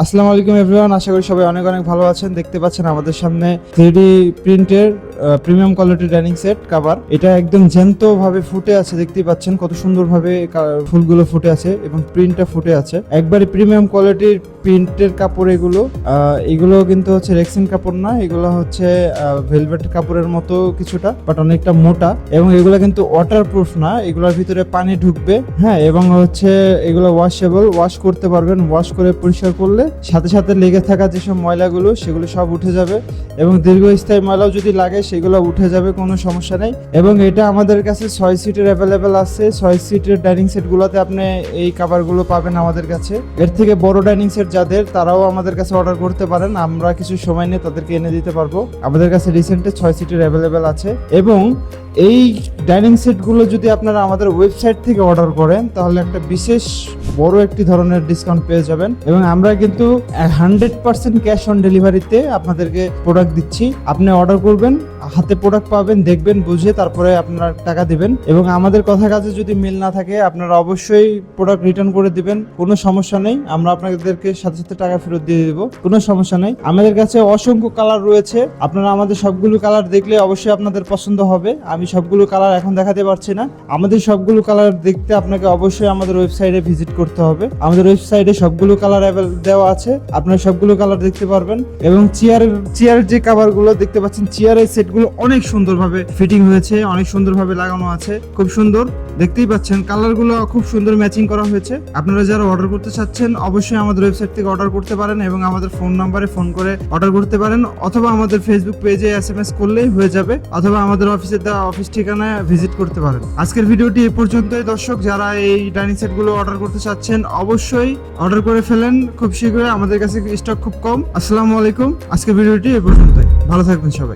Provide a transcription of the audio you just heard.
আসসালামু আলাইকুম এভরিওয়ান, আশা করি সবাই অনেক অনেক ভালো আছেন। দেখতে পাচ্ছেন আমাদের সামনে 3D প্রিন্টের premium quality dining set cover. এটা একদম জ্যান্ত ভাবে ফুটে আছে, দেখতেই পাচ্ছেন কত সুন্দর ভাবে ফুলগুলো ফুটে আছে এবং প্রিন্টটা ফুটে আছে। একবারে প্রিমিয়াম কোয়ালিটির প্রিন্টের কাপড় এগুলো। এগুলো কিন্তু হচ্ছে রেক্সিন কাপড় না, এগুলো হচ্ছে ভেলভেট কাপড়ের মতো কিছুটা, বাট অনেকটা মোটা। এবং এগুলো কিন্তু ওয়াটারপ্রুফ না, এগুলোর ভিতরে পানি ঢুকবে, হ্যাঁ। এবং হচ্ছে এগুলো ওয়াশেবল, ওয়াশ করতে পারবেন। ওয়াশ করে পরিষ্কার করলে সাথে সাথে লেগে থাকা যেসব ময়লাগুলো সেগুলো সব উঠে যাবে এবং দীর্ঘস্থায়ী ময়লাও যদি লাগে সেগুলো উঠে যাবে, কোনো সমস্যা নেই। এবং এটা আমাদের কাছে 6 সিটের অ্যাভেলেবেল আছে। 6 সিটের ডাইনিং সেটগুলোতে আপনি এই কাভারগুলো পাবেন আমাদের কাছে। এর থেকে বড় ডাইনিং সেট যাদের, তারাও আমাদের কাছে অর্ডার করতে পারেন, আমরা কিছু সময় নিয়ে তাদেরকে এনে দিতে পারবো। আমাদের কাছে রিসেন্টলি 6 সিটের অ্যাভেলেবেল আছে। এবং এই ডাইনিং সেটগুলো যদি আপনারা আমাদের ওয়েবসাইট থেকে অর্ডার করেন তাহলে একটা বিশেষ বড় একটি ধরনের ডিসকাউন্ট পেয়ে যাবেন। এবং আমরা কিন্তু 100% ক্যাশ অন ডেলিভারিতে আপনাদেরকে প্রোডাক্ট দিচ্ছি। আপনি অর্ডার করবেন, হাতে প্রোডাক্ট পাবেন, দেখবেন, বুঝে তারপরে আপনারা টাকা দিবেন। এবং আমাদের কথা কাজে যদি মিল না থাকে আপনারা অবশ্যই প্রোডাক্ট রিটার্ন করে দিবেন, কোনো সমস্যা নেই। আমরা আপনাদেরকে সাথে সাথে টাকা ফেরত দিয়ে দেবো, কোনো সমস্যা নেই। আমাদের কাছে অসংখ্য কালার রয়েছে, আপনারা আমাদের সবগুলো কালার দেখলে অবশ্যই আপনাদের পছন্দ হবে। আমি সবগুলো কালার এখন দেখাতে পারছি না। আমাদের সবগুলো কালার দেখতে আপনাকে অবশ্যই আমাদের ওয়েবসাইটে ভিজিট করতে হবে। আমাদের ওয়েবসাইটে সবগুলো কালার দেওয়া আছে, আপনারা সবগুলো কালার দেখতে পারবেন। এবং চেয়ারের যে কাভারগুলো দেখতে পাচ্ছেন, চেয়ারের সেটগুলো অনেক সুন্দরভাবে ফিটিং হয়েছে, অনেক সুন্দরভাবে লাগানো আছে, খুব সুন্দর। দেখতেই পাচ্ছেন কালারগুলো খুব সুন্দর ম্যাচিং করা হয়েছে। আপনারা যারা অর্ডার করতে চাচ্ছেন অবশ্যই আমাদের ওয়েবসাইট থেকে অর্ডার করতে পারেন এবং আমাদের ফোন নাম্বারে ফোন করে অর্ডার করতে পারেন, অথবা আমাদের ফেসবুক পেজে SMS করলেই হয়ে যাবে, অথবা আমাদের অফিসের দেওয়া অফিস ঠিকানায় ভিজিট করতে পারেন। আজকের ভিডিওটি এই পর্যন্তই। দর্শক যারা এই ডাইনিং সেটগুলো অর্ডার করতে চাচ্ছেন অবশ্যই অর্ডার করে ফেলেন খুব শীঘ্রই, আমাদের কাছে স্টক খুব কম। আসসালামু আলাইকুম, আজকের ভিডিওটি এই পর্যন্তই। ভালো থাকবেন সবাই।